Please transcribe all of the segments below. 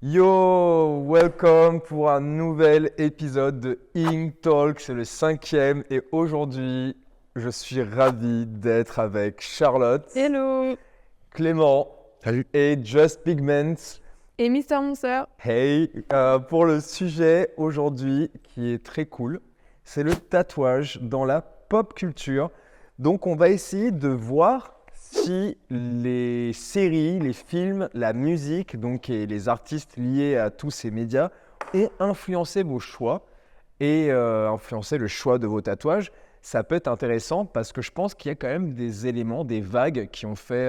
Yo, welcome pour un nouvel épisode de Ink Talk, c'est le 5e et aujourd'hui, je suis ravi d'être avec Charlotte, Hello. Clément Salut. et Just Pigment. Et Mister Monster. Hey, pour le sujet aujourd'hui qui est très cool, c'est le tatouage dans la pop culture. Donc on va essayer de voir si les séries, les films, la musique donc, et les artistes liés à tous ces médias ont influencé vos choix et influencé le choix de vos tatouages. Ça peut être intéressant parce que je pense qu'il y a quand même des éléments, des vagues qui ont fait,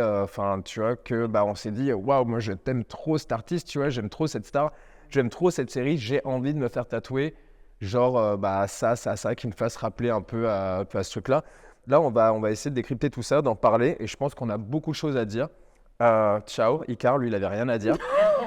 tu vois, que on s'est dit, waouh, moi je t'aime trop cet artiste, tu vois, j'aime trop cette star, j'aime trop cette série, j'ai envie de me faire tatouer, genre ça, qui me fasse rappeler un peu à ce truc-là. Là, on va essayer de décrypter tout ça, d'en parler, et je pense qu'on a beaucoup de choses à dire. Ciao, Icar, lui, il avait rien à dire.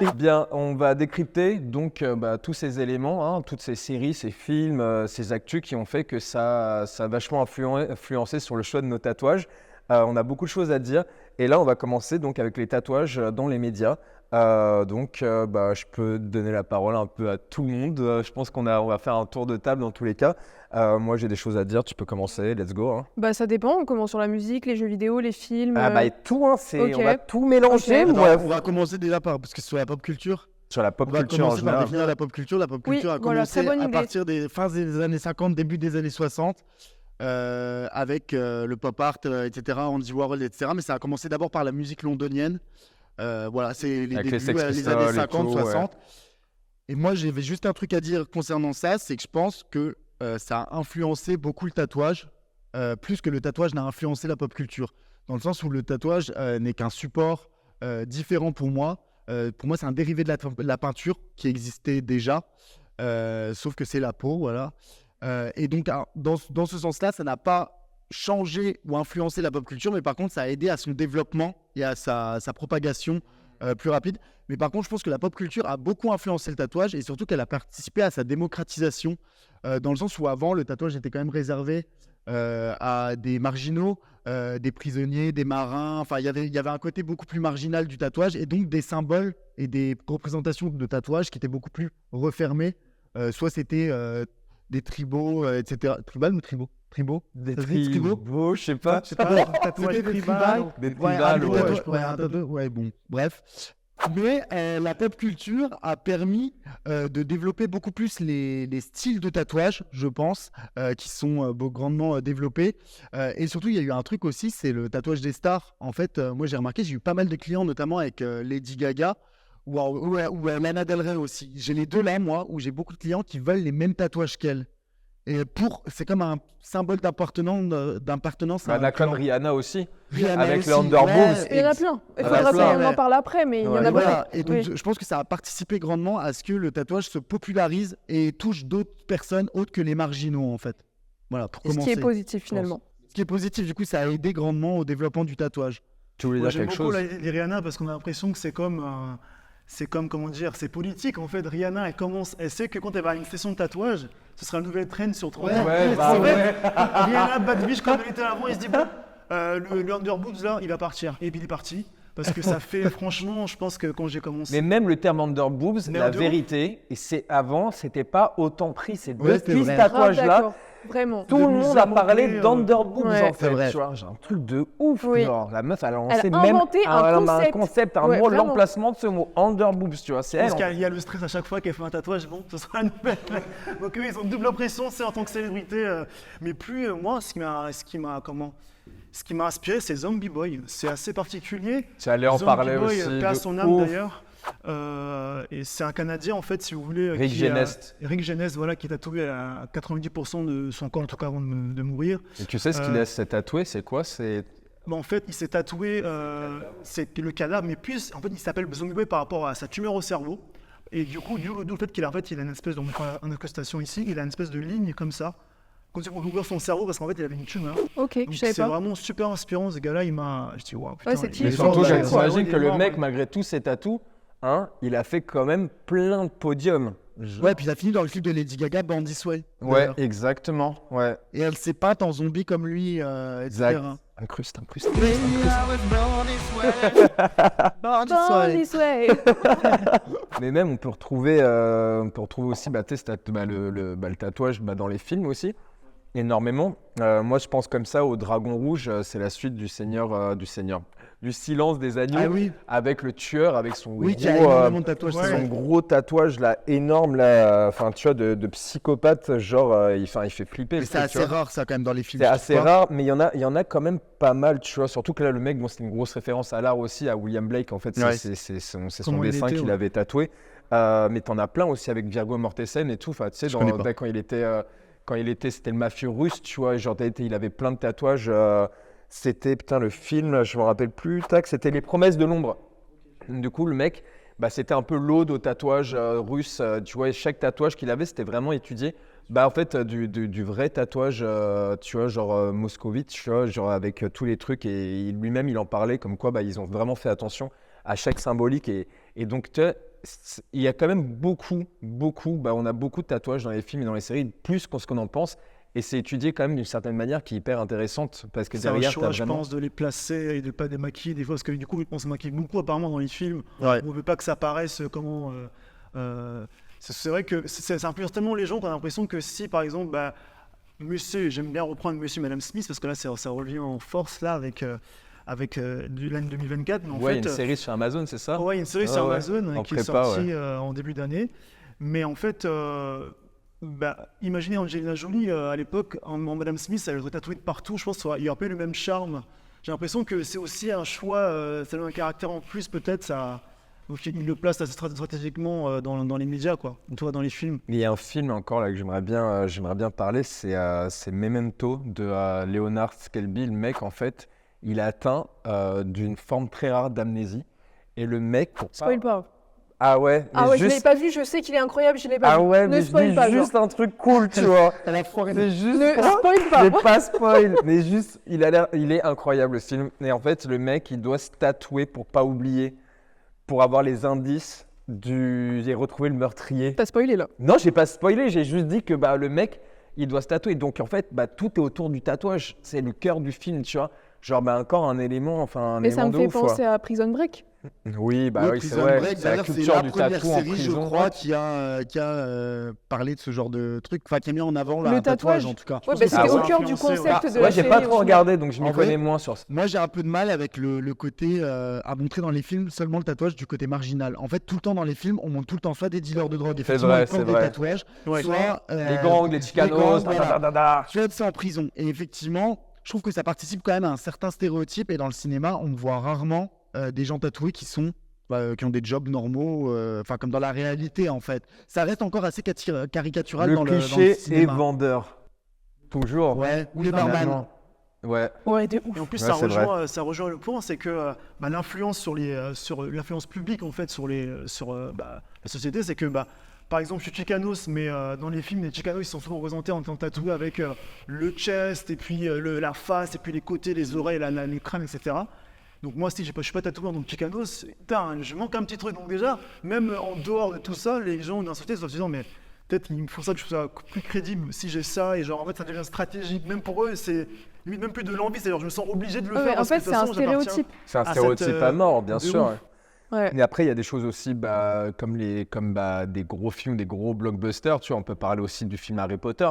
Eh bien, on va décrypter donc tous ces éléments, hein, toutes ces séries, ces films, ces actus qui ont fait que ça a vachement influencé sur le choix de nos tatouages. On a beaucoup de choses à dire, et là, on va commencer donc avec les tatouages dans les médias. Je peux donner la parole un peu à tout le monde. Je pense on va faire un tour de table dans tous les cas. Moi, j'ai des choses à dire. Tu peux commencer. Let's go. Hein. Bah ça dépend, on commence sur la musique, les jeux vidéo, les films. Et tout, hein, Ok. on va tout mélanger. Ok. Moi, On va commencer déjà parce que sur la pop culture, sur la on pop va culture en commencer par général. définir la pop culture. La pop Oui, culture a voilà, commencé très bonne à idée. partir des fins des années 50, début des années 60, avec le pop art, etc., Andy Warhol, etc. Mais ça a commencé d'abord par la musique londonienne. Voilà, c'est les Avec les débuts, Sex les Pistols années et 50, tout, 60. Et moi, j'avais juste un truc à dire concernant ça, c'est que je pense que ça a influencé beaucoup le tatouage, plus que le tatouage n'a influencé la pop culture. Dans le sens où le tatouage n'est qu'un support différent pour moi. Pour moi, c'est un dérivé de la peinture qui existait déjà, sauf que c'est la peau, voilà. Et donc, dans ce sens-là, ça n'a pas changé ou influencé la pop culture, mais par contre, ça a aidé à son développement et à sa propagation plus rapide. Mais par contre, je pense que la pop culture a beaucoup influencé le tatouage et surtout qu'elle a participé à sa démocratisation, dans le sens où avant, le tatouage était quand même réservé à des marginaux, des prisonniers, des marins. Enfin, il y avait un côté beaucoup plus marginal du tatouage et donc des symboles et des représentations de tatouage qui étaient beaucoup plus refermées. Soit c'était des tribaux, etc. Tribal ou tribaux? Tribaux? Des Ça se dit tribaux? tribaux, je sais pas. Je sais pas, tatouage c'était des tribal. tribales. Des Ouais, tribales, des ouais. tatouages, ouais, un tatouage, ouais, bon, bref. Mais la pop culture a permis de développer beaucoup plus les styles de tatouage, je pense, qui sont grandement développés. Et surtout, il y a eu un truc aussi, c'est le tatouage des stars. En fait, moi, j'ai remarqué, j'ai eu pas mal de clients, notamment avec Lady Gaga ou Lana Del Rey aussi. J'ai les deux là, moi, où j'ai beaucoup de clients qui veulent les mêmes tatouages qu'elle. Et c'est comme un symbole d'appartenance à un Comme clan. Rihanna aussi. Rihanna Avec aussi, le underboobs. ouais, Il y en a plein. Il Ah, faudra bah, on en ouais. parle après, mais il y en Ouais. a Et beaucoup. voilà. Et donc, Oui. je pense que ça a participé grandement à ce que le tatouage se popularise et touche d'autres personnes autres que les marginaux, en fait. Voilà, pour Ce commencer. qui est positif finalement. Ce qui est positif, du coup, ça a aidé grandement au développement du tatouage. Tu voulais Moi, dire j'aime quelque beaucoup chose les Rihanna parce qu'on a l'impression que c'est comme, comment dire, c'est politique en fait. Rihanna, elle sait que quand elle va à une session de tatouage, ce sera une nouvelle trend sur 3 ans. Ouais, En fait, Rihanna, Bad Bitch, comme elle était avant, il se dit bon, le underboobs là, il va partir. Et puis il est parti. Parce que ça fait, franchement, je pense que quand j'ai commencé. Mais même le terme underboobs, Mais la de ouf. vérité, et c'est avant, c'était pas autant pris. C'est Ouais, c'est depuis ce vrai. Grave tatouage-là, d'accord. Vraiment. tout De le nous monde a parlé inventer, d'underboobs ouais. en C'est fait. vrai. Tu vois, j'ai un truc de ouf. Oui. Genre, la meuf, elle a Elle lancé a même inventé un concept, un Ouais, mot, vraiment. l'emplacement de ce mot, underboobs. Tu vois, c'est Je elle. pense qu'il y a le stress à chaque fois qu'elle fait un tatouage, bon, ce sera une nouvelle. Donc eux, ils ont une double impression, c'est en tant que célébrité. Mais plus, moi, ce qui m'a inspiré, c'est Zombie Boy. C'est assez particulier. Tu allais en Zombie parler Boy, aussi. paix à de son âme ouf. d'ailleurs. Et c'est un Canadien, en fait, si vous voulez. Rick Genest. Rick Genest, voilà, qui est tatoué à 90% de son corps, en tout cas avant de mourir. Et tu sais ce qu'il s'est tatoué, c'est quoi? C'est Bah, en fait, il s'est tatoué, c'est le cadavre, mais puis, en fait, il s'appelle Zombie Boy par rapport à sa tumeur au cerveau. Et du coup, d'où le fait qu'il a, en fait, il a une espèce incrustation ici, il a une espèce de ligne comme ça. Comme si on ouvrir son cerveau parce qu'en fait, il avait une tumeur. Ok, Donc je savais c'est pas. vraiment super inspirant, ce gars-là, il m'a. Je dis, waouh, putain. Ouais, c'est il type. est Et fort, surtout, ouais, j'imagine il est que le fort, mec, ouais. malgré tous ses tatous, hein, il a fait quand même plein de podiums. Ouais, puis ça finit dans le clip de Lady Gaga, Bandy Sway. Ouais, d'ailleurs. exactement. Ouais. Et elle s'est peinte en zombie comme lui, etc. Exact. Incruste. Born this way. Mais même, on peut retrouver aussi le tatouage dans les films aussi, énormément. Moi, je pense comme ça au Dragon Rouge, c'est la suite du Silence des agneaux, Ah oui, avec le tueur, avec son oui, qui a gros, énormément de tatouages. ouais. c'est son vrai. gros tatouage là, énorme là, enfin tu vois, de psychopathe, genre, il fait flipper. Mais le c'est truc, tu assez vois. rare ça quand même dans les films. C'est je assez trouve pas. rare, mais il y en a quand même pas mal, tu vois. Surtout que là, le mec, bon, c'était une grosse référence à l'art aussi, à William Blake. En fait, Ouais. c'est son Comment il dessin était, qu'il ouais. avait tatoué. Mais t'en as plein aussi avec Viggo Mortensen et tout. Enfin, tu sais, Je connais pas. quand il était, c'était le mafieux russe, tu vois. Genre, il avait plein de tatouages. C'était, putain, le film, je me rappelle plus. Tac, c'était Les Promesses de l'ombre. Du coup, le mec, c'était un peu l'ode au tatouage russe. Tu vois, et chaque tatouage qu'il avait, c'était vraiment étudié. En fait, du vrai tatouage, tu vois, genre moscovite, tu vois, genre avec tous les trucs. Et lui-même, il en parlait comme quoi, ils ont vraiment fait attention à chaque symbolique. Et donc, tu vois, il y a quand même beaucoup, on a beaucoup de tatouages dans les films et dans les séries, plus qu'on ce qu'on en pense. Et c'est étudié quand même d'une certaine manière qui est hyper intéressante parce que C'est un derrière, choix, t'as je vraiment... pense, de les placer et de ne pas démaquiller des fois, parce que du coup, on se maquille beaucoup apparemment dans les films. Ouais. On ne veut pas que ça paraisse c'est vrai que ça influence tellement les gens qu'on a l'impression que si, par exemple, monsieur, j'aime bien reprendre Monsieur et Madame Smith, parce que là, ça revient en force là avec l'année 2024. Mais en Ouais, il y a fait, une série sur Amazon, c'est ça? ouais, il y a une série Ah sur ouais, Amazon en qui est prépa, sortie en début d'année. Mais en fait, imaginez Angelina Jolie à l'époque, en Madame Smith, elle est tatouée de partout. Je pense qu'il y aurait pas eu le même charme. J'ai l'impression que c'est aussi un choix, ça donne un caractère en plus, peut-être. Donc il le place assez stratégiquement dans les médias, quoi, tu vois, dans les films. Il y a un film encore là que j'aimerais bien parler, c'est Memento de Leonard Skelby. Le mec, en fait, il est atteint d'une forme très rare d'amnésie. Et le mec, pour pas... Spoil pas. Ah ouais, mais Ah ouais, je juste... l'ai pas vu, je sais qu'il est incroyable, je l'ai pas Ah vu. ouais, Ne mais je spoil dis pas, juste un truc cool, tu vois. C'est juste... Ne spoil Je pas. vais pas spoil, mais juste, il est incroyable le film. Et en fait, le mec, il doit se tatouer pour pas oublier, pour avoir les indices j'ai retrouvé le meurtrier. T'as spoilé là. Non, j'ai pas spoilé, j'ai juste dit que le mec, il doit se tatouer. Donc en fait, tout est autour du tatouage. C'est le cœur du film, tu vois. Genre, encore un élément, un Mais ça élément me de fait ouf, penser à Prison Break. Oui, oui, c'est Prison vrai. Break, C'est la d'ailleurs, culture la du première tatou en série, je prison. crois, qui a parlé de ce genre de truc, enfin qui a mis en avant Le un tatouage tatouage. en tout cas. Ouais, pense que c'était ça au a cœur du influencé, concept de Ouais, la j'ai série. pas trop au final. regardé, donc je m'y En vrai, connais moins sur ça. Moi, j'ai un peu de mal avec le côté à montrer dans les films seulement le tatouage du côté marginal. En fait, tout le temps dans les films, on montre tout le temps soit des dealers de drogue, effectivement, vrai, ils portent c'est des vrai. tatouages, Ouais. soit Les gangs, les chicanos, voilà. Soit c'est en prison. Et effectivement, je trouve que ça participe quand même à un certain stéréotype. Et dans le cinéma, on voit rarement des gens tatoués qui ont des jobs normaux, comme dans la réalité en fait. Ça reste encore assez caricatural Le dans le cliché est cinéma. vendeur. Toujours. Ouais, ou les barman. Finalement. Ouais. Ouais, de ouf. Et en plus, Ouais, c'est ça rejoint le point, c'est que l'influence sur l'influence publique en fait sur la société, c'est que par exemple, je suis Chicanos, mais dans les films, les Chicanos ils sont souvent représentés en tant que tatoués avec le chest et puis la face et puis les côtés, les oreilles, les crânes, etc. Donc moi, si je suis pas tatoué en tant que Chicanos, putain, je manque un petit truc. Donc déjà, même en dehors de tout ça, les gens dans la société se disent mais peut-être il me faut ça que je sois plus crédible si j'ai ça et genre en fait ça devient stratégique. Même pour eux, c'est limite même plus de l'envie, c'est-à-dire je me sens obligé de le Ouais, faire. en parce que fait, de toute c'est un façon, j'appartiens. stéréotype. C'est un à stéréotype cette, à mort, bien de sûr. ouf. Ouais. Ouais. Mais après, il y a des choses aussi comme des gros films, des gros blockbusters. Tu vois, on peut parler aussi du film Harry Potter.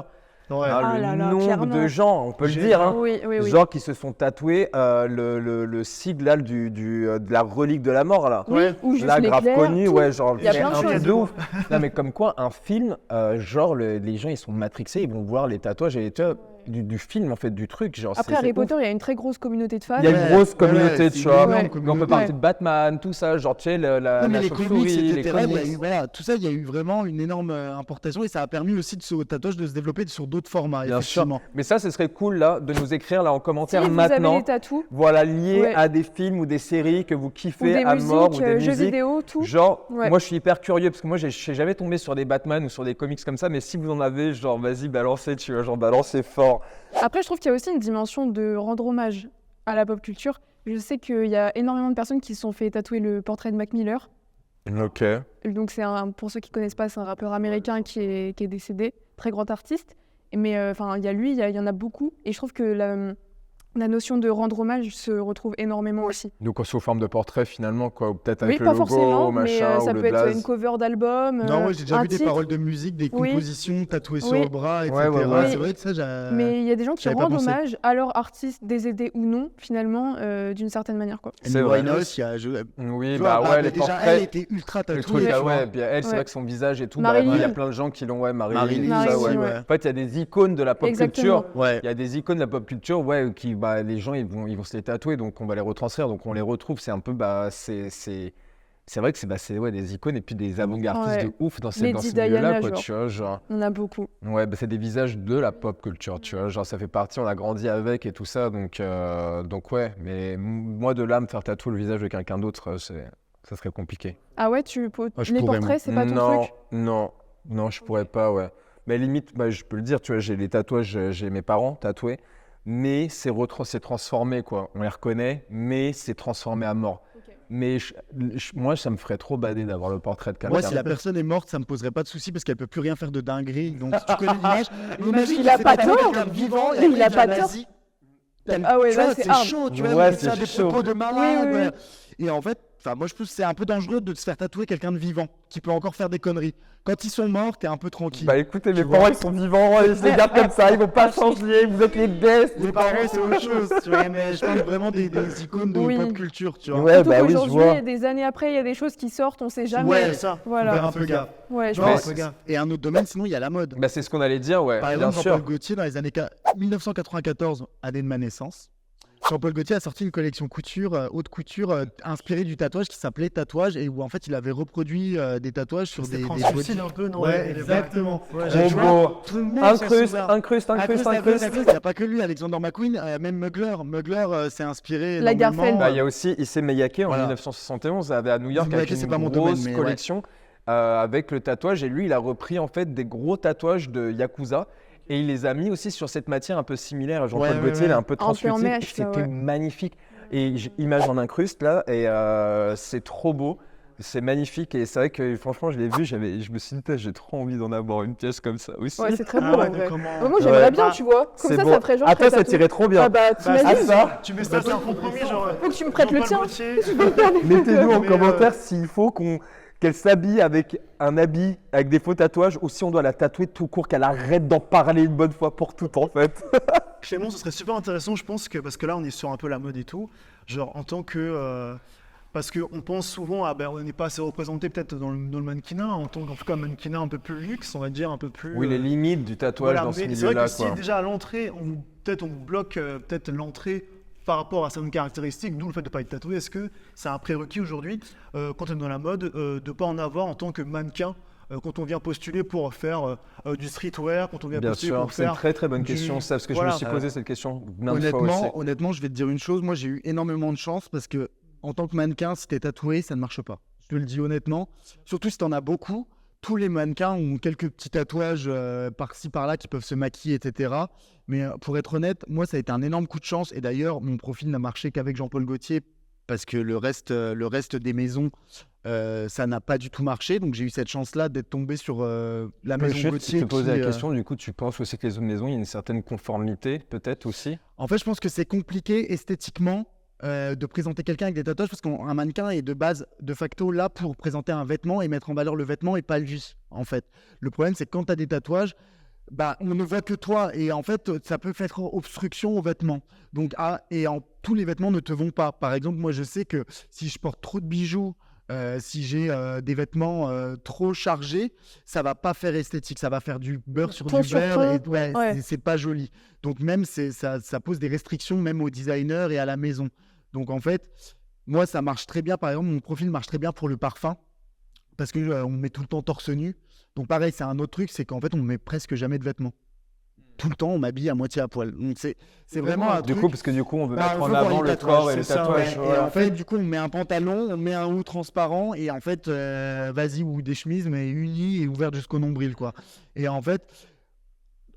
Ouais. Ah Le là là, nombre clairement. de gens, on peut le J'ai- dire, hein, Oui, oui, oui. genre qui se sont tatoués le sigle là, de la relique de la mort là. Oui, ou juste Là, grave l'éclair, connu, tout. ouais, genre Il y a plein de un truc choses. de ouf. Non, mais comme quoi, un film, genre les gens ils sont matrixés, ils vont voir les tatouages et tu vois, du film en fait, du truc. Genre, Après, c'est Harry ouf. Potter, il y a une très grosse communauté de fans. Il y a une grosse communauté, c'est tu vois. une énorme Ouais. On peut communauté. parler Ouais. de Batman, tout ça, genre tu sais, la Non, mais les chauve-souris, comics, les etc. comics. Voilà, tout ça, il y a eu vraiment une énorme importation et ça a permis aussi au tatouage de se développer sur d'autres formats. Bien sûr. effectivement. Mais ça, ce serait cool là de nous écrire là en Si commentaire vous avez maintenant. des tatous, Voilà, lié Ouais. à des films ou des séries que vous ou kiffez des à mort, musiques, ou des jeux musiques. vidéo, tout. Genre, Ouais. moi je suis hyper curieux parce que moi je suis jamais tombé sur des Batman ou sur des comics comme ça, mais si vous en avez, genre vas-y, balancez, tu vois, genre balancez fort. Après, je trouve qu'il y a aussi une dimension de rendre hommage à la pop culture. Je sais qu'il y a énormément de personnes qui se sont fait tatouer le portrait de Mac Miller. Ok. Donc, pour ceux qui ne connaissent pas, c'est un rappeur américain qui est décédé, très grand artiste. Mais il y a lui, il y en a beaucoup. Et je trouve que la notion de rendre hommage se retrouve énormément aussi. Donc sous forme de portrait finalement, quoi, ou peut-être Oui, avec le pas logo, forcément, mais machin, ou ça le peut être blaze. une cover d'album, Non, ouais, j'ai déjà un vu des titre. paroles de musique, des Oui. compositions tatouées sur Oui. le bras, etc. Ouais, ouais, ouais. C'est vrai que ça, Mais il y a des gens qui j'avais pas rendent pensé. hommage à leur artiste, décédé ou non, finalement, d'une certaine manière, quoi. C'est Amy vrai. Winehouse, il y a... Oui, tu bah vois, ouais, les déjà, portraits. elle était ultra Le tatouée. truc, tu ah vois. ouais, puis elle, c'est Ouais. vrai que son visage et tout, Marilyn. il y a plein de gens qui l'ont, ouais, Marilyn, Marilyn, ça, ouais. ouais. En fait, il y a des icônes de la pop Exactement. culture. Ouais. Il y a des icônes de la pop culture, ouais, qui, bah, les gens, ils vont se les tatouer, donc on va les retranscrire, donc on les retrouve. C'est un peu, bah, c'est vrai que c'est ouais, des icônes et puis des avant-gardistes Ouais. de ouf dans, Lady dans ce Diana, milieu-là, quoi, genre. tu vois, genre. On a beaucoup. Ouais, bah, c'est des visages de la pop culture, tu vois, genre ça fait partie, on a grandi avec et tout ça, donc ouais, mais moi de là, me faire tatouer le visage de quelqu'un d'autre, ça serait compliqué. Ah ouais, je les pourrais, portraits, moi. c'est pas ton Non, truc? non, je pourrais pas, ouais. Mais limite, bah, je peux le dire, tu vois, j'ai les tatouages, j'ai mes parents tatoués, mais c'est transformé, quoi. On les reconnaît, mais c'est transformé à mort. Mais moi, ça me ferait trop bader d'avoir le portrait de quelqu'un. Moi, si la personne est morte, ça me poserait pas de souci parce qu'elle peut plus rien faire de dinguerie. Donc, si tu connais l'image, il a pas tort. Vivant, et Il a après, pas un tort. nazi. Ah ouais, Tu là, vois, c'est c'est hard. chaud, tu vois, Ouais, mais ça a c'est des chaud. propos de malade. Oui, oui. Et en fait, moi, je trouve que c'est un peu dangereux de se faire tatouer quelqu'un de vivant qui peut encore faire des conneries. Quand ils sont morts, t'es un peu tranquille. Bah écoutez, mes Tu vois. parents, ils sont vivants, ils se les gardent comme ça, ils vont pas changer, vous êtes les best. Les parents, c'est autre chose, tu vois, mais je parle vraiment des icônes de Oui. pop culture, tu vois. Ouais, Surtout bah oui, je qu'aujourd'hui, vois. des années après, il y a des choses qui sortent, on sait jamais. Ouais, C'est ça. Voilà. Faut faire un peu gaffe. Ouais, je Non, pense. et un autre domaine, sinon, il y a la mode. Bah c'est ce qu'on allait dire, ouais, Par bien exemple, sûr. Jean-Paul Gaultier, dans les années 1994, année de ma naissance, Jean-Paul Gaultier a sorti une collection couture, haute couture, inspirée du tatouage qui s'appelait Tatouage et où en fait il avait reproduit des tatouages sur C'était des translucide body. un peu, non? Ouais, Et les exactement. Ouais, J'ai Trop joué beau. tout le monde Incruste, sur incruste, incruste, incruste. Il n'y a pas que lui, Alexander McQueen, même Mugler. Mugler s'est inspiré Lagerfeld. énormément, Bah, il y a aussi Issey Miyake en Voilà. 1971 à New York Miyake, avec c'est une pas mon domaine, grosse mais ouais. collection avec le tatouage et lui il a repris en fait des gros tatouages de Yakuza et il les a mis aussi sur cette matière un peu similaire. Jean-Paul Ouais, ouais, Gaultier ouais. il est un peu peu en translucide, mèche, ça, c'était ouais. magnifique et image en incruste là et c'est trop beau. C'est magnifique et c'est vrai que franchement je l'ai vu, je me suis dit putain, j'ai trop envie d'en avoir une pièce comme ça aussi. Ouais, c'est très beau. Ah ouais, en vrai. comment... Moi, j'aimerais Ouais. bien, Bah, tu vois. Comme C'est ça, beau. ça ferait genre. Ah, toi, très ça tatou. tirait trop bien. Ah bah, Bah, t'imagines ça. Tu mets ça, c'est un compromis, genre... Faut que tu me prêtes le Jean-Paul tien. Gaultier. Mettez-nous en Mais, commentaire s'il faut qu'elle s'habille avec un habit avec des faux tatouages ou si on doit la tatouer tout court, qu'elle arrête d'en parler une bonne fois pour toutes en fait. Clément, ce serait super intéressant, je pense, parce que là, on est sur un peu la mode et tout. Genre, en tant que. Parce qu'on pense souvent, on n'est pas assez représenté peut-être dans le mannequinat, en tant qu'en tout cas mannequinat un peu plus luxe, on va dire, un peu plus. Oui, les limites du tatouage voilà, dans ce mais c'est vrai milieu-là. que si déjà à l'entrée, peut-être on bloque peut-être l'entrée par rapport à certaines caractéristiques, d'où le fait de ne pas être tatoué, est-ce que c'est un prérequis aujourd'hui, quand on est dans la mode, de ne pas en avoir en tant que mannequin quand on vient postuler pour faire du streetwear, quand on vient Bien postuler sûr, pour c'est une faire très très bonne du- question, ça, parce que je voilà. me suis posé cette question maintes fois aussi. Honnêtement, je vais te dire une chose. Moi, j'ai eu énormément de chance parce que, en tant que mannequin, si t'es tatoué, ça ne marche pas. Je te le dis honnêtement. Surtout si t'en as beaucoup. Tous les mannequins ont quelques petits tatouages par-ci par-là qui peuvent se maquiller, etc. Mais pour être honnête, moi, ça a été un énorme coup de chance. Et d'ailleurs, mon profil n'a marché qu'avec Jean-Paul Gaultier parce que le reste des maisons, ça n'a pas du tout marché. Donc, j'ai eu cette chance-là d'être tombé sur la maison Je Gaultier. te posais qui, la question, du coup, tu penses aussi que les autres maisons, il y a une certaine conformité, peut-être aussi? En fait, je pense que c'est compliqué esthétiquement de présenter quelqu'un avec des tatouages parce qu'un mannequin est de base, de facto, là pour présenter un vêtement et mettre en valeur le vêtement et pas le juste, en fait. Le problème, c'est que quand tu as des tatouages, bah, on ne voit que toi et en fait, ça peut faire obstruction aux vêtements. Donc, tous les vêtements ne te vont pas. Par exemple, moi, je sais que si je porte trop de bijoux, si j'ai des vêtements trop chargés, ça va pas faire esthétique, ça va faire du beurre sur Ton du beurre sur et Ouais. c'est pas joli. Donc même ça pose des restrictions même aux designers et à la maison. Donc en fait, moi ça marche très bien. Par exemple, mon profil marche très bien pour le parfum parce que on met tout le temps torse nu. Donc pareil, c'est un autre truc, c'est qu'en fait on met presque jamais de vêtements. Tout le temps, on m'habille à moitié à poil. Donc c'est vraiment un Du truc. coup, parce que du coup, on veut Bah, mettre on en veut voir avant les le tatouages, corps et le c'est ça, tatouage. Ouais, et voilà. en fait, du coup, on met un pantalon, on met un haut transparent et en fait, vas-y, ou des chemises, mais unies et ouvertes jusqu'au nombril, quoi. Et en fait,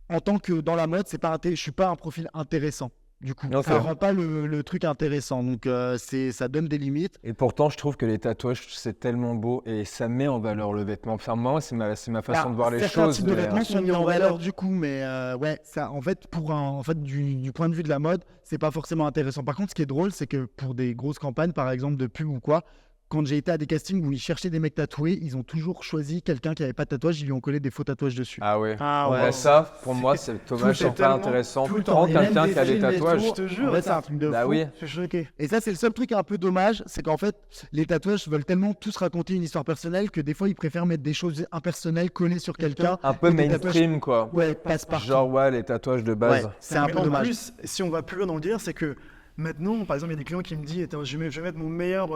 en tant que dans la mode, je suis pas un profil intéressant. Du coup, Non, ça c'est rend pas le truc intéressant. Donc, ça donne des limites. Et pourtant, je trouve que les tatouages, c'est tellement beau et ça met en valeur le vêtement. Enfin, moi, c'est ma façon de voir les Certains choses. types de mais, vêtements sont mis en valeur du coup, mais ouais, ça, en fait, du point de vue de la mode, c'est pas forcément intéressant. Par contre, ce qui est drôle, c'est que pour des grosses campagnes, par exemple de pub ou quoi, quand j'ai été à des castings où ils cherchaient des mecs tatoués, ils ont toujours choisi quelqu'un qui avait pas de tatouage, ils lui ont collé des faux tatouages dessus. Ah ouais. Ah ouais. Ouais, ça, pour moi, c'est dommage, c'est c'est pas tellement- intéressant. tout le Prends temps. Et même quelqu'un des qui a des films et tatouages. tout. Je te jure, En fait, c'est un truc de Bah fou. oui. Je suis choqué. Et ça, c'est le seul truc un peu dommage, c'est qu'en fait, les tatouages veulent tellement tous raconter une histoire personnelle que des fois, ils préfèrent mettre des choses impersonnelles collées sur quelqu'un. Un peu Et des tatouages- mainstream, quoi. Ouais, passe partout. Genre, ouais, les tatouages de base. Ouais, c'est un Mais peu en dommage. plus, si on va plus loin dans le délire, c'est que maintenant, par exemple, il y a des clients qui me disent attends, je vais mettre mon meilleur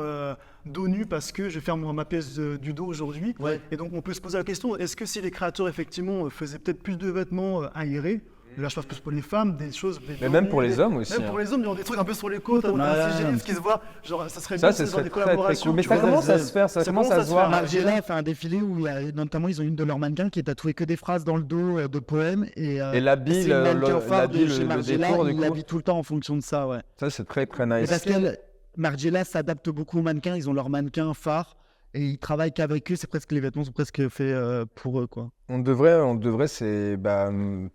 dos nu parce que je vais faire ma pièce du dos aujourd'hui. Ouais. Et donc, on peut se poser la question est-ce que si les créateurs, effectivement, faisaient peut-être plus de vêtements aérés, là, je passe plus pour les femmes, des choses. Mais même pour les hommes aussi. Même pour hein. les hommes, il y a des trucs un peu sur les côtes, un Ouais. ce qui se voit. Genre, ça serait Ça, bien ce c'est dans serait des très, très collaborations. cool. Mais tu ça vois. commence à se faire, ça commence à se voir. Margiela a fait un défilé où, notamment, ils ont une de leurs mannequins qui est tatouée que des phrases dans le dos de poèmes. Et l'habit, c'est une mannequin phare l'habit, de chez le Margiela, détour, du il coup. l'habille tout le temps en fonction de ça, ouais. Ça, c'est très, très Et nice. parce que Margiela s'adapte beaucoup aux mannequins, ils ont leurs mannequins phares et ils travaillent qu'avec eux, c'est presque les vêtements sont presque faits pour eux, quoi. On devrait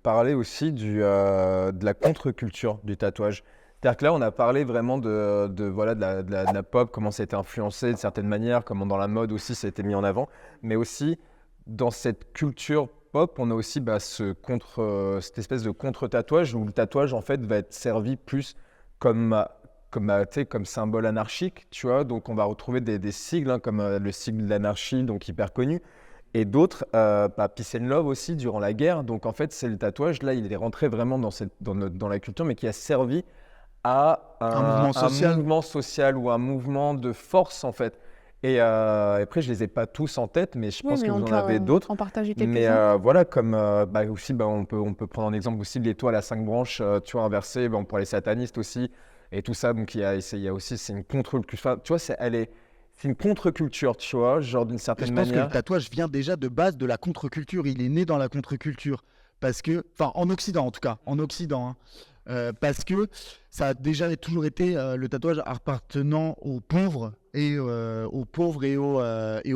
parler aussi de la contre-culture du tatouage. C'est-à-dire que là, on a parlé vraiment de la pop, comment ça a été influencé de certaines manières, comment dans la mode aussi ça a été mis en avant. Mais aussi, dans cette culture pop, on a aussi cette espèce de contre-tatouage où le tatouage, en fait, va être servi plus comme symbole anarchique, tu vois. Donc, on va retrouver des sigles, hein, comme le sigle de l'anarchie, donc hyper connu. Et d'autres, Peace and Love aussi, durant la guerre. Donc, en fait, c'est le tatouage, là, il est rentré vraiment dans la culture, mais qui a servi à Un mouvement social. ou un mouvement de force, en fait. Et après, je les ai pas tous en tête, mais je pense que vous en avez d'autres. En partager Mais quelques-uns. voilà, comme on peut prendre en exemple aussi l'étoile à 5 branches, tu vois, inversée, pour les satanistes aussi, et tout ça. Donc il y a aussi, c'est une contre-culture. Tu vois, c'est une contre-culture, tu vois, genre d'une Je certaine pense que manière. le tatouage vient déjà de base de la contre-culture, il est né dans la contre-culture. Parce que, enfin en Occident en tout cas, hein. Parce que ça a déjà toujours été le tatouage appartenant aux pauvres et aux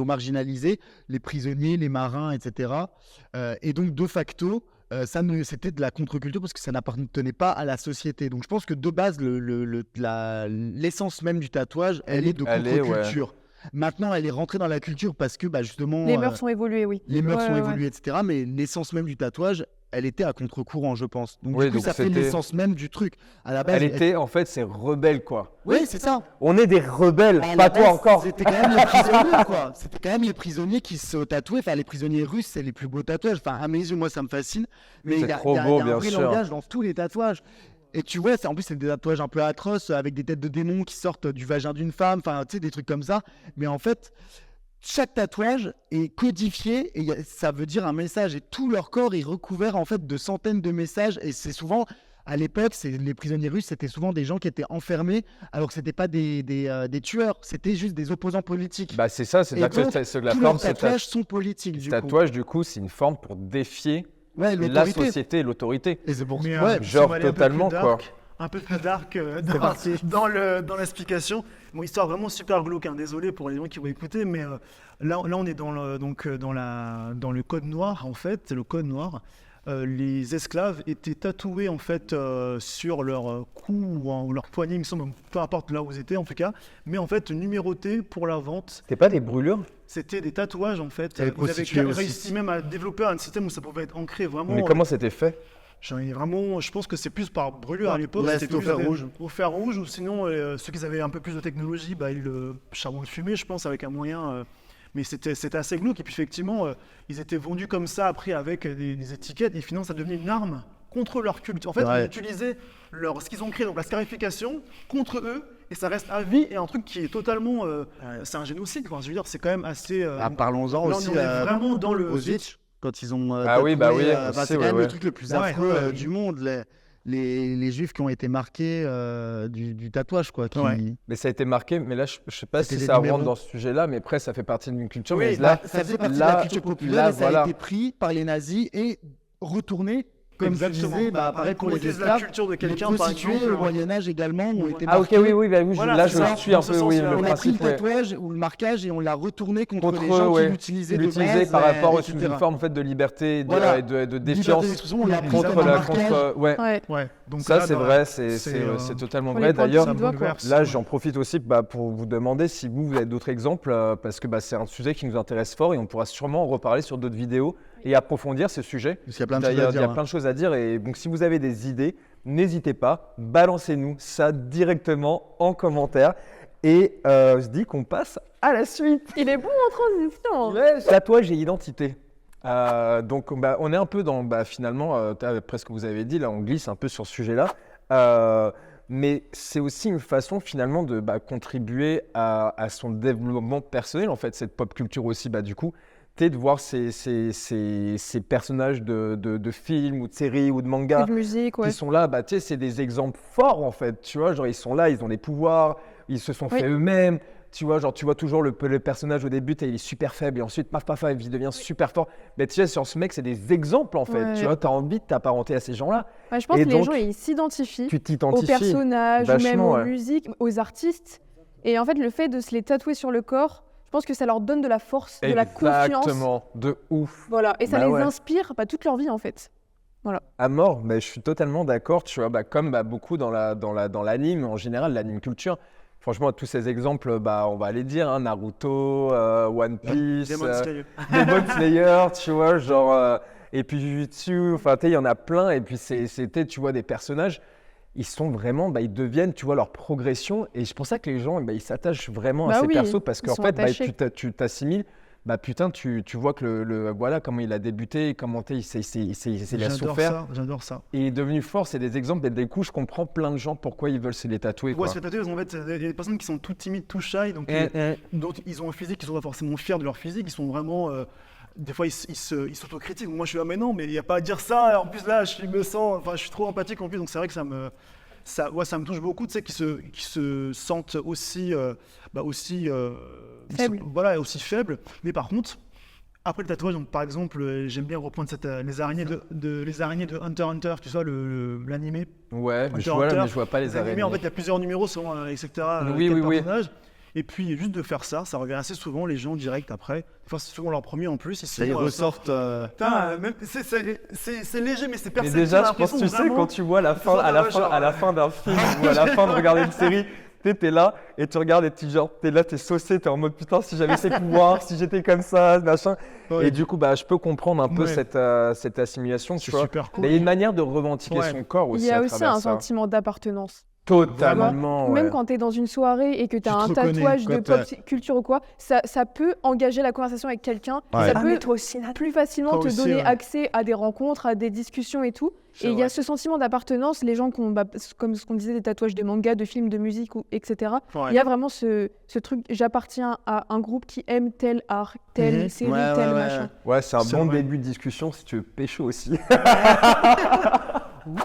marginalisés, les prisonniers, les marins, etc. Et donc de facto, c'était de la contre-culture parce que ça n'appartenait pas à la société. Donc je pense que de base, l'essence même du tatouage, elle est de contre-culture. Maintenant, elle est rentrée dans la culture parce que justement, Les mœurs sont évoluées, oui. les mœurs Ouais, sont ouais, évoluées, etc. Mais l'essence même du tatouage, elle était à contre-courant, je pense. Donc, Oui, du coup, donc ça fait c'était- l'essence même du truc. À la base, Elle était, en fait, c'est rebelle, quoi. Oui, c'est ça. On est des rebelles, À la pas base, toi encore. C'était quand même les prisonniers, quoi. C'était quand même les prisonniers qui se tatouaient. Enfin, les prisonniers russes, c'est les plus beaux tatouages. Enfin, à mes yeux, moi, ça me fascine. Mais C'est il y a, trop il y a- beau, il y a un bien vrai sûr. langage dans tous les tatouages. Et tu vois, en plus, c'est des tatouages un peu atroces avec des têtes de démons qui sortent du vagin d'une femme. Enfin, tu sais, des trucs comme ça. Mais en fait, chaque tatouage est codifié et ça veut dire un message. Et tout leur corps est recouvert en fait de centaines de messages. Et c'est souvent, à l'époque, les prisonniers russes, c'était souvent des gens qui étaient enfermés, alors que c'était pas des tueurs, c'était juste des opposants politiques. Bah, c'est ça, c'est Et la donc, la Tous forme, leurs c'est tatouages sont politiques. ce Du coup. tatouage, du coup, c'est une forme pour défier Ouais, la l'autorité. société et l'autorité. Et c'est pour Mais, ouais, si genre on va aller un peu totalement, plus quoi. dark, un peu plus dark C'est parti. dans l'explication. Bon, histoire vraiment super glauque, hein. Désolé pour les gens qui vont écouter, mais là on est dans le code noir, en fait. Le code noir. Les esclaves étaient tatoués en fait sur leur cou ou leur poignet, il me semble, peu importe là où ils étaient en tout cas, mais en fait numérotés pour la vente. C'était pas des brûlures? C'était des tatouages en fait. Il y avait Ils avaient prostituées aussi. réussi même à développer un système où ça pouvait être ancré vraiment. Mais comment c'était fait? Je pense que c'est plus par brûlure à l'époque. Ouais, c'était c'était au plus fer avec- rouge. Au fer rouge, ou sinon, ceux qui avaient un peu plus de technologie, ils le charbon de fumée, je pense, avec un moyen. Mais c'était assez glauque. Et puis effectivement, ils étaient vendus comme ça après avec des étiquettes. Et finalement, ça devenait une arme contre leur culte. En fait, Ouais. ils utilisaient ce qu'ils ont créé, donc la scarification, contre eux. Et ça reste à vie. Et un truc qui est totalement. C'est un génocide, quoi. Je veux dire, c'est quand même assez. Parlons-en là, aussi on est vraiment dans le. Auschwitz, quand ils ont Ah oui, bah tatoué, oui, enfin, aussi, c'est quand ouais, même ouais. le truc le plus Ouais, affreux ouais. du monde, les juifs qui ont été marqués du tatouage, quoi. Ouais. Mais ça a été marqué, mais là, je sais pas C'était si des ça numéros. rentre dans ce sujet-là, mais après, ça fait partie d'une culture. Oui, mais là, ça faisait partie de là- la culture populaire là, et ça voilà. a été pris par les nazis et retourné Comme tu Exactement. disais, pareil pour on les utilise la esclaves, culture de les quelqu'un, par prostituées exemple. au Moyen-Âge également ont été Ah ok, marquées. oui, Voilà, là c'est je ça, suis un dans ce peu, oui, sens-là. le On a pris le principe, ouais. tatouage ou le marquage et on l'a retourné contre Contre les gens eux, qui l'utilisaient de l'utiliser base, par rapport etc. sous une forme en fait, de liberté et de, Voilà. et de Liberté défiance d'expression, on l'a pris contre comme un la... marquage. ouais. Ouais. Ouais. Donc Ça, là, c'est bah, vrai, c'est totalement Faut vrai. les pointer D'ailleurs, du doigt, quoi. bouleverse. là, Ouais. j'en profite aussi pour vous demander si vous avez d'autres exemples, parce que c'est un sujet qui nous intéresse fort et on pourra sûrement en reparler sur d'autres vidéos et approfondir ce sujet. Parce qu'il y a plein de choses D'ailleurs, à il y a dire. plein de choses à dire et donc si vous avez des idées, n'hésitez pas, balancez-nous ça directement en commentaire et je dis qu'on passe à la suite. Il est bon en transition. Ouais, tatouage et identité. Donc on est un peu dans finalement, après ce que vous avez dit, là on glisse un peu sur ce sujet-là. Mais c'est aussi une façon finalement de contribuer à son développement personnel en fait, cette pop culture aussi du coup. De voir ces personnages de films ou de séries ou de mangas De musique, ouais. qui sont là, c'est des exemples forts en fait, tu vois, genre ils sont là, ils ont des pouvoirs, ils se sont Oui. faits eux-mêmes, tu vois, genre tu vois toujours le personnage au début, il est super faible et ensuite paf paf paf, il devient super fort. Mais tu sais, sur ce mec, c'est des exemples en fait, Ouais. tu vois, t'as envie de t'apparenter à ces gens-là, Ouais, je pense Et que les donc, gens ils s'identifient tu aux t'identifies. personnages, ou même vachement, aux ouais. musiques, aux artistes. Et en fait, le fait de se les tatouer sur le corps, je pense que ça leur donne de la force, de la confiance. Exactement, de ouf. Voilà, et ça Bah les ouais. inspire toute leur vie en fait. À mort, mais je suis totalement d'accord, tu vois, comme beaucoup dans l'anime, en général, l'anime culture. Franchement, tous ces exemples, on va les dire, hein, Naruto, One Piece, Demon Slayer. Demon Slayer, tu vois, genre, et puis Jujutsu, enfin, il y en a plein, et puis c'était, tu vois, des personnages, ils sont vraiment, ils deviennent, tu vois, leur progression, et c'est pour ça que les gens, ils s'attachent vraiment à Bah ces oui, persos, parce ils qu'en sont fait, attachés. tu t'assimiles, putain, tu vois que voilà, comment il a débuté, comment il a souffert. J'adore ça. Et il est devenu fort, c'est des exemples. Et du coup, je comprends plein de gens pourquoi ils veulent se les tatouer. Ouais, Quoi. se fait tatouer, en fait, il y a des personnes qui sont toutes timides, tout shy, donc ils ont un physique, ils sont pas forcément fiers de leur physique, ils sont vraiment. Des fois, ils s'autocritiquent. Moi, je suis là, mais non, mais il n'y a pas à dire ça. En plus, là, je suis trop empathique en plus, donc c'est vrai que ça me touche beaucoup, tu sais, qui se sentent aussi, Faibles. Voilà, aussi faibles. Mais par contre, après le tatouage, donc par exemple, j'aime bien reprendre les araignées de Hunter x Hunter, tu vois, l'animé. Ouais, mais Hunter je x vois, Hunter. mais je vois pas les araignées. En fait, il y a plusieurs numéros selon, etc. Oui, quel oui. personnage. Et puis, juste de faire ça revient assez souvent, les gens direct après. Des fois, c'est souvent leur premier en plus. Ça, ils ressortent. Putain, même- c'est léger, mais c'est Mais perceptible. déjà, j'ai je pense, tu l'impression sais, vraiment- quand tu vois la fin, ça, à la ouais, fin, genre, à la fin d'un film ou à la fin de regarder une série, t'es là et tu regardes et t'es là, t'es saucé, t'es en mode putain, si j'avais ces pouvoirs, si j'étais comme ça, machin. Ouais. Et du coup, je peux comprendre un peu Ouais. cette assimilation, tu C'est vois. super cool. Mais il y a une manière de revendiquer Ouais. son corps Il aussi y a à aussi travers un ça. sentiment d'appartenance. Totalement, Même ouais. quand tu es dans une soirée et que tu as Tu un te reconnais, tatouage de quand pop culture ou quoi, ça peut engager la conversation avec quelqu'un. Ouais. Ça peut plus facilement Toi te aussi, donner ouais. accès à des rencontres, à des discussions et tout. C'est Et il y a vrai. ce sentiment d'appartenance, les gens qui ont, comme ce qu'on disait, des tatouages de manga, de films, de musique, etc. Ouais. Il y a vraiment ce truc, j'appartiens à un groupe qui aime tel art, telle Mhm. série, Ouais, tel ouais, machin. Ouais, c'est un C'est bon vrai. début de discussion si tu veux pécho aussi.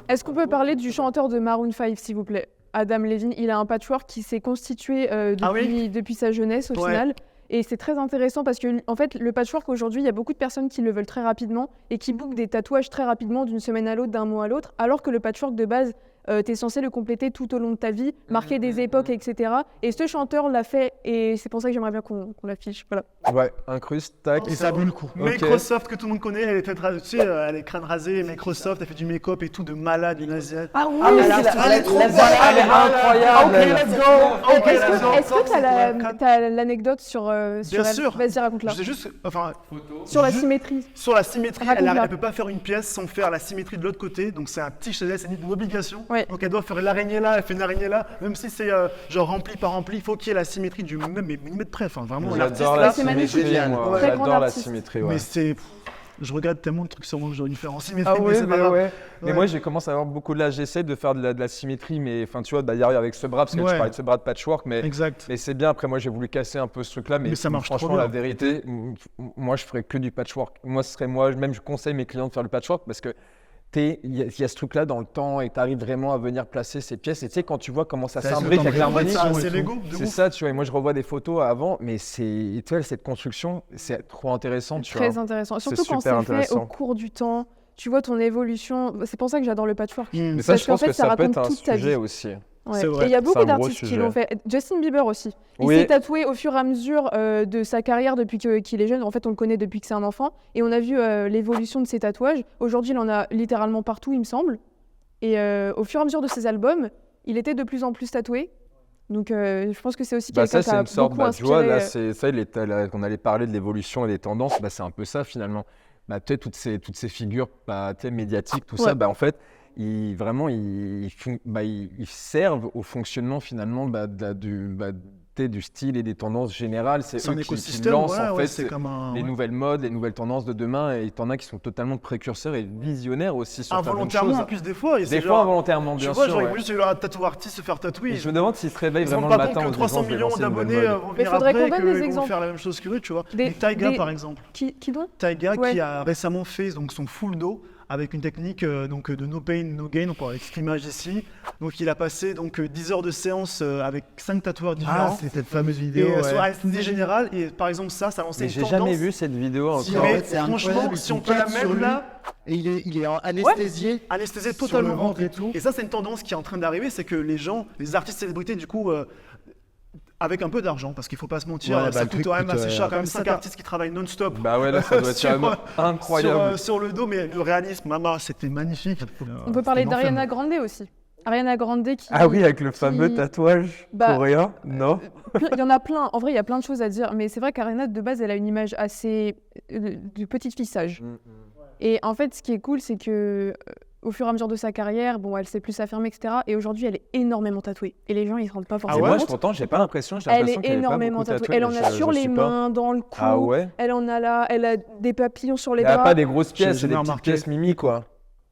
Est-ce qu'on peut parler du chanteur de Maroon 5, s'il vous plaît? Adam Levine, il a un patchwork qui s'est constitué Ah oui depuis sa jeunesse au Ouais. final. Et c'est très intéressant parce que en fait, le patchwork aujourd'hui, il y a beaucoup de personnes qui le veulent très rapidement et qui bookent des tatouages très rapidement d'une semaine à l'autre, d'un mois à l'autre, alors que le patchwork de base, tu es censé le compléter tout au long de ta vie, marquer des époques, etc. Et ce chanteur l'a fait et c'est pour ça que j'aimerais bien qu'on l'affiche. Voilà. Ouais, incruste, tac. Et ça vaut le coup. Microsoft, que tout le monde connaît, elle est faite, tu sais, elle est crâne rasé. Microsoft, elle fait du make-up et tout de malade, une asiate. Ah oui, Elle est incroyable. Ok, let's go. Ok, let's go. Est-ce que t'as l'anecdote sur Bien elle sûr. Vas-y, raconte-la. Je sais juste, enfin, Sur la juste- symétrie. Sur la symétrie, Raconte-la. elle peut pas faire une pièce sans faire la symétrie de l'autre côté. Donc c'est un petit chez elle, c'est une obligation. Ouais. Donc elle doit faire l'araignée là, elle fait une araignée là. Même si c'est genre rempli par rempli, il faut qu'il y ait la symétrie du même millimètre près. Enfin vraiment, l'artiste J'adore là. la c'est magnifique. symétrie, Génial. moi. Très grand J'adore la artiste. symétrie, ouais. Mais c'est. Je regarde tellement de trucs sur moi que j'aurais dû faire en symétrie. Ah mais ouais, c'est pas grave. ouais. Mais Ouais. moi, j'ai commencé à avoir beaucoup de là. J'essaie de faire de la symétrie, mais enfin, tu vois, d'ailleurs, avec ce bras, parce que Ouais. je parlais de ce bras de patchwork, mais Exact. c'est bien. Après, moi, j'ai voulu casser un peu ce truc-là, mais ça marche trop franchement, bien. la vérité, moi, je ferais que du patchwork. Moi, ce serait moi, même je conseille mes clients de faire le patchwork parce que il y a ce truc-là dans le temps et tu arrives vraiment à venir placer ces pièces. Et tu sais, quand tu vois comment ça Ça s'imbrique ajoute avec en l'harmonie, répétition. C'est Lego, de c'est ouf. ça, tu vois. Et moi, je revois des photos avant, mais tu vois, cette construction, c'est trop intéressant, tu vois. Très intéressant. Surtout quand super c'est fait intéressant. au cours du temps. tu vois ton évolution. C'est pour ça que j'adore le patchwork. Mais ça, Parce je pense qu'en fait, que ça peut raconte être un toute ta sujet vie. aussi. Ouais. C'est vrai. Et il y a C'est beaucoup un gros d'artistes qui sujet. l'ont fait. Justin Bieber aussi. Il Oui. s'est tatoué au fur et à mesure de sa carrière depuis qu'il est jeune. En fait, on le connaît depuis que c'est un enfant. Et on a vu l'évolution de ses tatouages. Aujourd'hui, il en a littéralement partout, il me semble. Et au fur et à mesure de ses albums, il était de plus en plus tatoué. Donc, je pense que c'est aussi Bah quelqu'un ça, qui c'est a une sorte, beaucoup tu vois, inspiré. là, c'est ça, on allait parler de l'évolution et des tendances, c'est un peu ça finalement. Tu sais, toutes ces figures tu sais, médiatiques, tout ça, Ouais. en fait, ils servent au fonctionnement finalement du style et des tendances générales. C'est C'est un eux qui écosystème, lancent ouais, en ouais, fait c'est comme un. les Ouais. nouvelles modes, les nouvelles tendances de demain, et t'en as qui sont totalement précurseurs et visionnaires aussi sur certaines Involontairement choses. en plus des fois. Et c'est Des fois genre, involontairement, tu bien vois, sûr. genre, ils ouais. vont juste leur tatou artiste se faire tatouer. Et je me demande s'ils se réveillent Ils se vraiment rendent le pas matin compte en que se disant, 300 je vais millions lancer une nouvelle d'abonnés mode. vont Mais venir faudrait qu'on après, donne des qu'ils vont exemples. faire la même chose que eux, tu vois. Des- Et Taiga, des- par exemple. Qui donc Taiga Ouais. qui a récemment fait donc, son full dos avec une technique de no pain, no gain, on pourrait avec cette image ici. Donc il a passé donc 10 heures de séance avec 5 tatoueurs Ah, différents. c'est cette fameuse Et vidéo. ouais. sur anesthésie générale, et par exemple ça lancé Mais une j'ai tendance. jamais vu cette vidéo Si, encore. en Mais fait, c'est franchement, incroyable, si ils on sont peut la quatre sur mettre lui. là, Et il est anesthésié anesthésiée sur le totalement. ventre et tout. Et ça, c'est une tendance qui est en train d'arriver, c'est que les gens, les artistes célébrités, du coup, avec un peu d'argent, parce qu'il faut pas se mentir, Ouais, ça le coûte truc quand même coûte, assez cher. Quand même ça 5 t'a- artistes qui travaillent non-stop Bah ouais, là, ça doit être Sur, carrément incroyable. sur le dos, mais le réalisme, maman, c'était magnifique. On peut parler C'était d'Ariana l'enfer. Grande aussi. Ariana Grande qui. Ah oui, avec le fameux tatouage Bah, coréen, non? Il y en a plein. En vrai, il y a plein de choses à dire. Mais c'est vrai qu'Ariana, de base, elle a une image assez de petite fille sage. Et en fait, ce qui est cool, c'est que au fur et à mesure de sa carrière, bon, elle s'est plus affirmée, etc. Et aujourd'hui, elle est énormément tatouée. Et les gens, ils se rendent pas Et forcément moi, compte. pourtant, j'ai pas l'impression, j'ai Elle l'impression est qu'elle est pas énormément beaucoup tatouée. tatouée. Elle en a je sur les suis pas. mains, dans le cou. Ah ouais? Elle en a là. Elle a des papillons sur les Elle a bras. pas des grosses J'ai pièces, c'est jamais des petites remarqué. pièces mimi, quoi.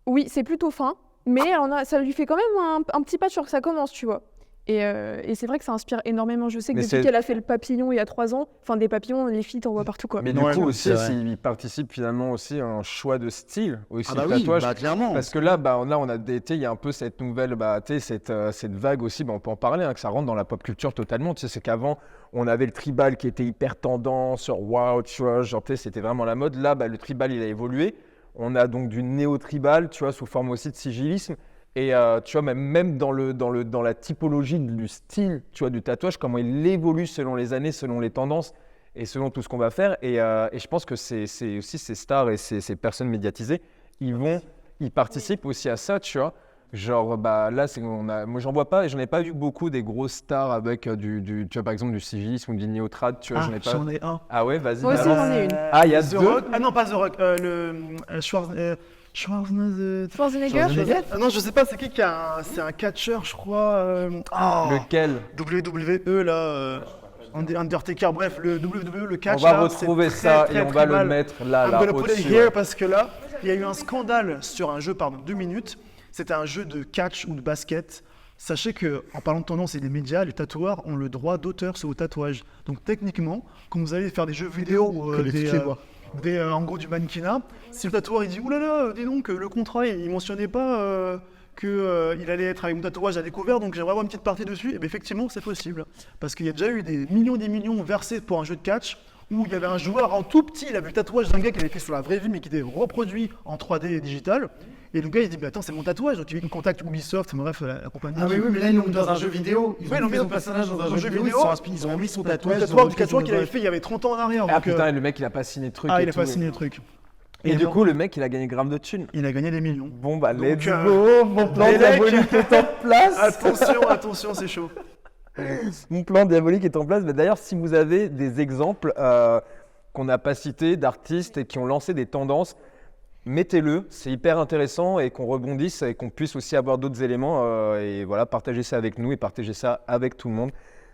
Oui, c'est plutôt fin. Mais ça lui fait quand même un petit patch sur que ça commence, tu vois. Et c'est vrai que ça inspire énormément. Je sais que Mais depuis c'est- qu'elle a fait le papillon il y a 3 ans, enfin des papillons, les filles t'en voient partout, quoi. Mais du Ouais, coup c'est aussi, vrai. il participe finalement aussi à un choix de style, aussi Ah bah le oui, tatouage. bah clairement. Parce que là, on a il y a un peu cette nouvelle, tu sais, cette vague aussi, on peut en parler, hein, que ça rentre dans la pop culture totalement. Tu sais, c'est qu'avant, on avait le tribal qui était hyper tendance, sur wow, tu vois, genre, tu sais, c'était vraiment la mode. Là, le tribal, il a évolué. On a donc du néo-tribal, tu vois, sous forme aussi de sigilisme. Et tu vois, même dans la typologie du style, tu vois, du tatouage, comment il évolue selon les années, selon les tendances et selon tout ce qu'on va faire. Et je pense que c'est aussi ces stars et ces personnes médiatisées, ils participent aussi à ça, tu vois. Genre, là, moi, j'en vois pas, et j'en ai pas vu beaucoup des grosses stars avec tu vois, par exemple, du sigilisme ou du néotrad, tu vois, j'en ai pas. J'en ai un. Ah ouais, vas-y. Moi aussi, balance. j'en ai une. Ah, il y a The deux. Rock. Ah non, pas The Rock. Schwarzenegger. Schwarzenegger. Ah non, je sais pas, c'est qui c'est un catcheur, je crois. Lequel? WWE là. Undertaker, bref, le WWE, le catch. On va là, retrouver c'est ça très, et très on va le tribal. mettre là, I'm gonna put it au-dessus. here parce que là, il y a eu un scandale sur un jeu, 2 minutes. C'était un jeu de catch ou de basket. Sachez que, en parlant de tendance et des médias, les tatoueurs ont le droit d'auteur sur vos tatouages. Donc techniquement, quand vous allez faire des jeux vidéo ou en gros du mannequinat, si le tatoueur il dit oulala, dis donc le contrat il mentionnait pas qu'il allait être avec mon tatouage à découvert, donc j'aimerais avoir une petite partie dessus, et bien effectivement c'est possible. Parce qu'il y a déjà eu des millions versés pour un jeu de catch où il y avait un joueur en tout petit, il a vu le tatouage d'un gars qui avait fait sur la vraie vie mais qui était reproduit en 3D digital. Et le gars il dit attends c'est mon tatouage, donc il contacte Ubisoft, bref la compagnie. Ah oui, mais là ils l'ont mis dans un jeu vidéo. Ils Ouais, ont non, mis mais son personnage dans un jeu vidéo. Ils ont mis son Le tatouage. tatouage du tatouage qu'il avait fait il y avait 30 ans en arrière. Ah donc, putain, et le mec, il a pas signé de truc. il et a pas tout. signé le truc. Et du non, coup, le mec, il a gagné grave de thunes. il a gagné des millions. Bon, let's Donc, go, mon plan les diabolique est en place. Attention, c'est chaud. Mon plan diabolique est en place. Mais d'ailleurs, si vous avez des exemples qu'on n'a pas cités d'artistes et qui ont lancé des tendances, mettez-le. C'est hyper intéressant et qu'on rebondisse et qu'on puisse aussi avoir d'autres éléments. Et voilà, partagez ça avec nous et partagez ça avec tout le monde.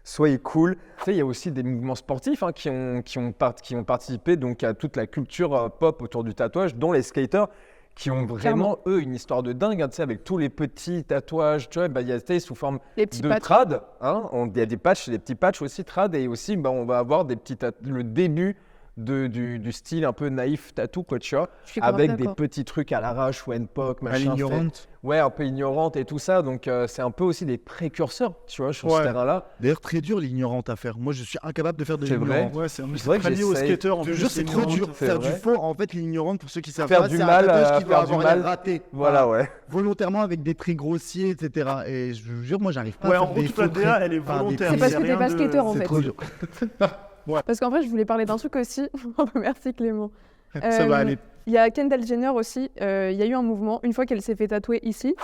Soyez cool. Tu sais, il y a aussi des mouvements sportifs qui ont participé donc, à toute la culture pop autour du tatouage, dont les skaters, qui ont vraiment, eux, une histoire de dingue, hein, tu sais, avec tous les petits tatouages, tu vois, il y a tu sais, sous forme Les petits de patchs. trad, hein, il y a des patchs aussi trad, et aussi on va avoir le début du style un peu naïf tatou, quoi, tu vois, Je suis grave avec des d'accord. petits trucs à l'arrache ou NPOC, À machin. l'ignorante. Ouais, un peu ignorante et tout ça. Donc, c'est un peu aussi des précurseurs, tu vois, sur ce Ouais. terrain-là. D'ailleurs, très dur l'ignorante à faire. Moi, je suis incapable de faire de C'est vrai. l'ignorante. Ouais, c'est vrai que très lié au j'essaye. skater. En Je te plus, jure, c'est trop ignorant. dur. c'est Faire du vrai. faux, en fait, l'ignorante, pour ceux qui savent Faire pas, du c'est un mal, tatouage qui faire doit du avoir l'air mal. raté. Voilà, ouais. Volontairement avec des traits grossiers, etc. Et je vous jure, moi, j'arrive pas Ouais, à en faire gros, des toute la faux DA, traits. elle est Enfin, des volontaire. C'est parce il y a que t'es rien pas de- skateur, en C'est fait. trop dur. Parce qu'en vrai, je voulais parler d'un truc aussi. Merci Clément. Ça va aller. Il y a Kendall Jenner aussi. Il y a eu un mouvement. Une fois qu'elle s'est fait tatouer ici,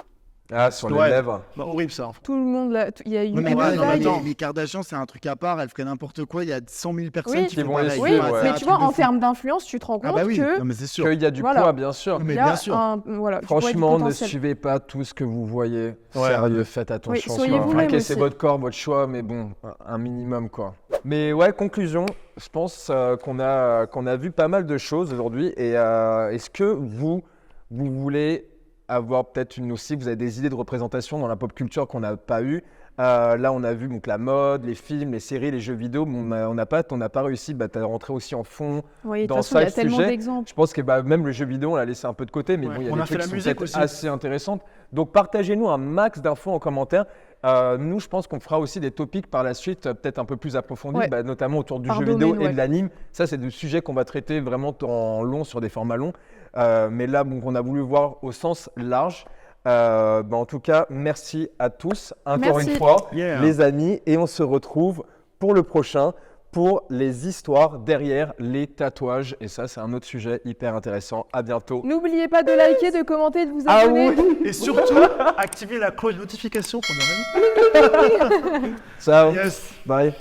Ah, sur les Ouais. lèvres. Bah, horrible ça. tout le monde l'a. Il y a eu Ouais, mais une ouais, vague. les Kardashians, c'est un truc à part. Elles feraient n'importe quoi. Il y a 100 000 personnes Oui. qui Qui font vont les pareil. Oui, suivre, Enfin, ouais. c'est mais un tu truc vois, de en fou. termes d'influence, tu te rends compte Ah bah oui, que non, mais c'est sûr. Qu'il y a du Voilà. poids, bien sûr. Mais il y a bien sûr. voilà, tu vois du Franchement, ne potentiel. suivez pas tout ce que vous voyez. Ouais. Sérieux, faites attention. soyez quoi. vous-même Ok, c'est aussi. votre corps, votre choix, mais bon, un minimum, quoi. Mais ouais, conclusion, je pense qu'on a vu pas mal de choses aujourd'hui. Et est-ce que vous voulez avoir peut-être aussi, vous avez des idées de représentation dans la pop culture qu'on n'a pas eu. Là, on a vu donc la mode, les films, les séries, les jeux vidéo. Bon, on n'a pas réussi. Bah, tu as rentré aussi en fond. Oui, de toute dans façon, il y a ça, le tellement sujet. d'exemples. Je pense que même le jeu vidéo, on l'a laissé un peu de côté, mais Ouais. bon, il y a On des a fait trucs la qui sont musique peut-être aussi. assez intéressantes. Donc, partagez-nous un max d'infos en commentaire. Nous, je pense qu'on fera aussi des topics par la suite, peut-être un peu plus approfondis, Ouais. bah, notamment autour du Par jeu domaine, vidéo et ouais. de l'anime. Ça, c'est des sujets qu'on va traiter vraiment en long sur des formats longs. Mais là, bon, on a voulu voir au sens large. En tout cas, merci à tous, encore Merci. une fois, Yeah. les amis. Et on se retrouve pour le prochain, pour les histoires derrière les tatouages. Et ça, c'est un autre sujet hyper intéressant. À bientôt. N'oubliez pas de liker, de commenter, de vous Ah abonner. oui, Et surtout, activez la cloche de notification qu'on a même. ciao, Yes. bye.